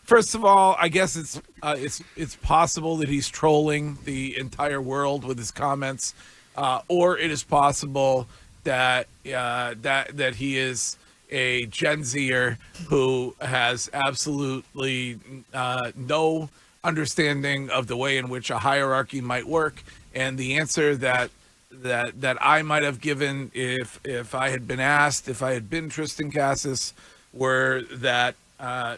First of all, I guess it's possible that he's trolling the entire world with his comments, or it is possible that that he is a Gen Zer who has absolutely no understanding of the way in which a hierarchy might work. And the answer that I might have given if I had been asked, if I had been Triston Casas, were that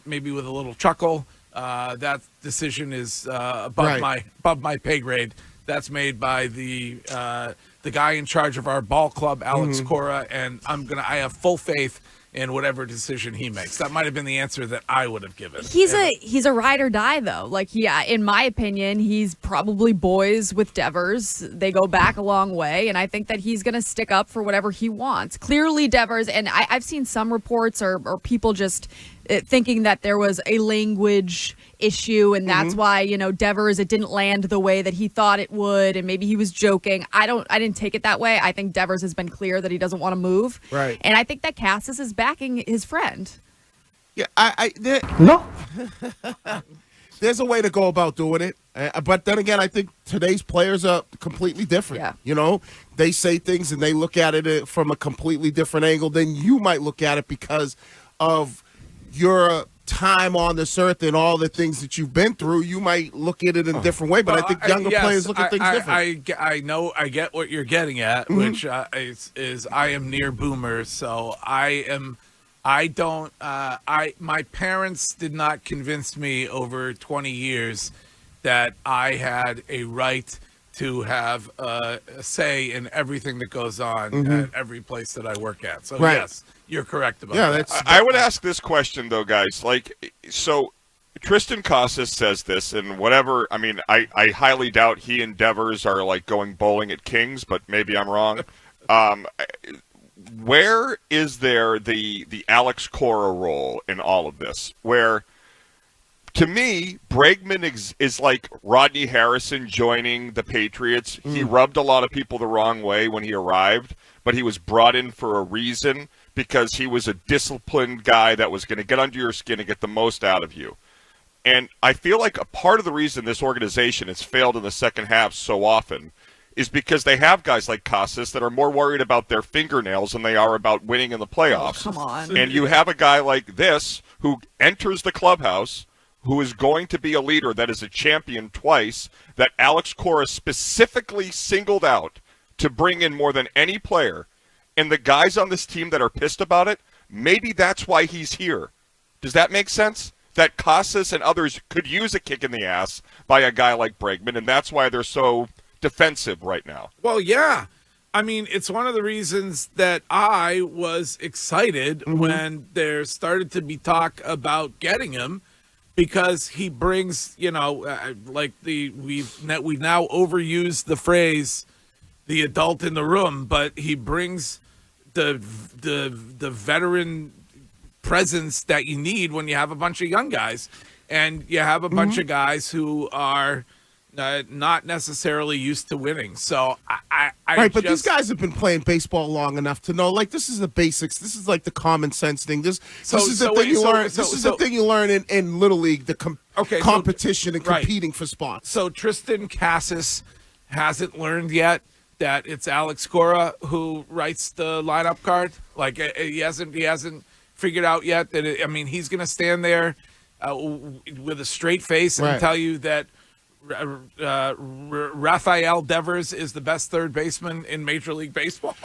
maybe with a little chuckle, that decision is above my pay grade. That's made by the guy in charge of our ball club, Alex Cora, and I have full faith in whatever decision he makes. That might have been the answer that I would have given. He's a ride or die, though. Like, yeah, in my opinion, he's probably boys with Devers. They go back a long way, and I think that he's going to stick up for whatever he wants. Clearly, Devers, and I've seen some reports or people just thinking that there was a language issue, and that's why, Devers, it didn't land the way that he thought it would, and maybe he was joking. I didn't take it that way. I think Devers has been clear that he doesn't want to move. Right. And I think that Casas is backing his friend. Yeah, there's a way to go about doing it. But then again, I think today's players are completely different. Yeah. They say things and they look at it from a completely different angle than you might look at it because of your time on this earth and all the things that you've been through. You might look at it in a different way, but I think younger players look at things different. I get what you're getting at, which is I am near boomer, so my parents did not convince me over 20 years that I had a right to have a say in everything that goes on at every place that I work at. So yes, you're correct about that. I would ask this question though, guys. So Triston Casas says this, and whatever. I mean, I highly doubt he and Devers are like going bowling at Kings, but maybe I'm wrong. Where is there the Alex Cora role in all of this? Where, to me, Bregman is like Rodney Harrison joining the Patriots. He rubbed a lot of people the wrong way when he arrived, but he was brought in for a reason because he was a disciplined guy that was going to get under your skin and get the most out of you. And I feel like a part of the reason this organization has failed in the second half so often is because they have guys like Casas that are more worried about their fingernails than they are about winning in the playoffs. Oh, come on. And you have a guy like this who enters the clubhouse, who is going to be a leader that is a champion twice, that Alex Cora specifically singled out to bring in more than any player. And the guys on this team that are pissed about it, maybe that's why he's here. Does that make sense? That Casas and others could use a kick in the ass by a guy like Bregman, and that's why they're so defensive right now. Well, yeah. I mean, it's one of the reasons that I was excited when there started to be talk about getting him, because he brings, we've now overused the phrase the adult in the room, but he brings the veteran presence that you need when you have a bunch of young guys, and you have a bunch of guys who are not necessarily used to winning. So but these guys have been playing baseball long enough to know, like, this is the basics. This is like the common sense thing. This is the thing you learn. This is the thing you learn in Little League, the competition and competing for spots. So Triston Casas hasn't learned yet that it's Alex Cora who writes the lineup card. Like, he hasn't figured out yet that he's going to stand there with a straight face and tell you that Rafael Devers is the best third baseman in Major League Baseball.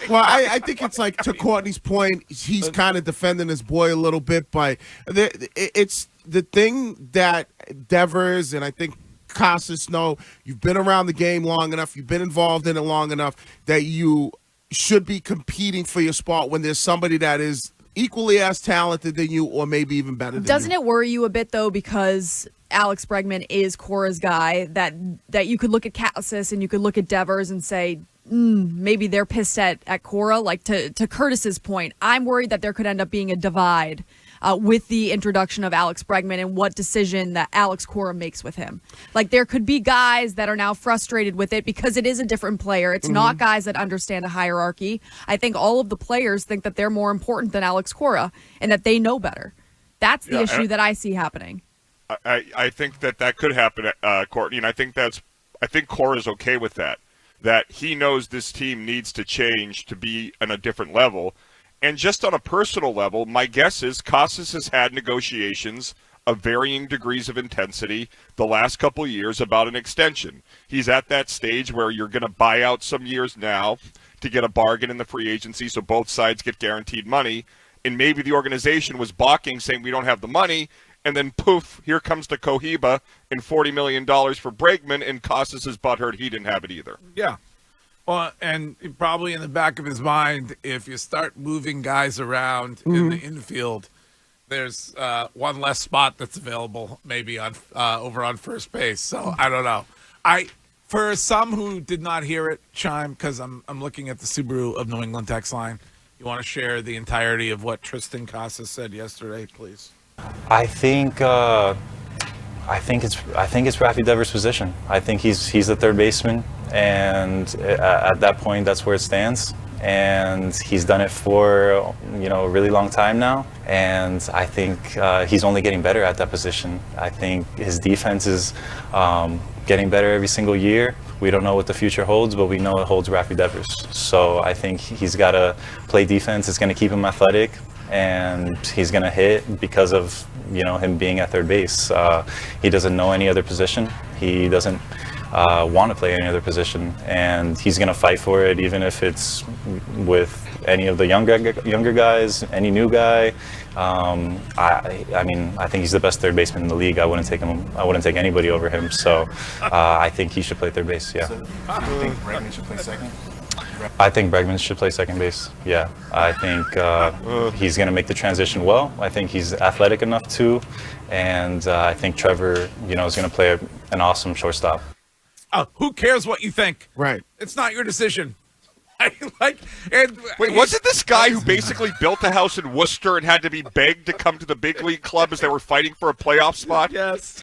Well, I think it's like, to Courtney's point, he's kind of defending his boy a little bit, but it's the thing that Devers and I think Casas know. You've been around the game long enough, you've been involved in it long enough that you should be competing for your spot when there's somebody that is equally as talented than you or maybe even better than you. Doesn't it worry you a bit, though, because Alex Bregman is Cora's guy, that you could look at Casas and you could look at Devers and say, maybe they're pissed at Cora? Like, to Curtis's point, I'm worried that there could end up being a divide with the introduction of Alex Bregman and what decision that Alex Cora makes with him. Like, there could be guys that are now frustrated with it because it is a different player. It's not guys that understand a hierarchy. I think all of the players think that they're more important than Alex Cora and that they know better. That's the Yeah, issue that I see happening. I think that could happen, Courtney, and I think Cora's okay with that. That he knows this team needs to change to be on a different level. And just on a personal level, my guess is Casas has had negotiations of varying degrees of intensity the last couple of years about an extension. He's at that stage where you're going to buy out some years now to get a bargain in the free agency so both sides get guaranteed money. And maybe the organization was balking, saying we don't have the money. And then poof, here comes the Cohiba and $40 million for Bregman, and Casas is butthurt he didn't have it either. Yeah. Well, and probably in the back of his mind, if you start moving guys around in the infield, there's one less spot that's available maybe on over on first base. So I don't know. For some who did not hear it, Chime, because I'm looking at the Subaru of New England text line. You want to share the entirety of what Triston Casas said yesterday, please? I think it's Rafi Devers' position. I think he's the third baseman, and at that point, that's where it stands. And he's done it for a really long time now. And I think he's only getting better at that position. I think his defense is getting better every single year. We don't know what the future holds, but we know it holds Rafi Devers. So I think he's got to play defense. It's going to keep him athletic, and he's going to hit because of him being at third base. He doesn't know any other position. He doesn't want to play any other position, and he's going to fight for it, even if it's with any of the younger guys, any new guy. I think he's the best third baseman in the league. I wouldn't take anybody over him. So I think he should play third base. Yeah. So, do you think Bregman should play second? I think Bregman should play second base. Yeah, I think he's going to make the transition well. I think he's athletic enough too, and I think Trevor, is going to play an awesome shortstop. Who cares what you think? Right. It's not your decision. Wait, wasn't this guy who basically built a house in Worcester and had to be begged to come to the big league club as they were fighting for a playoff spot? Yes.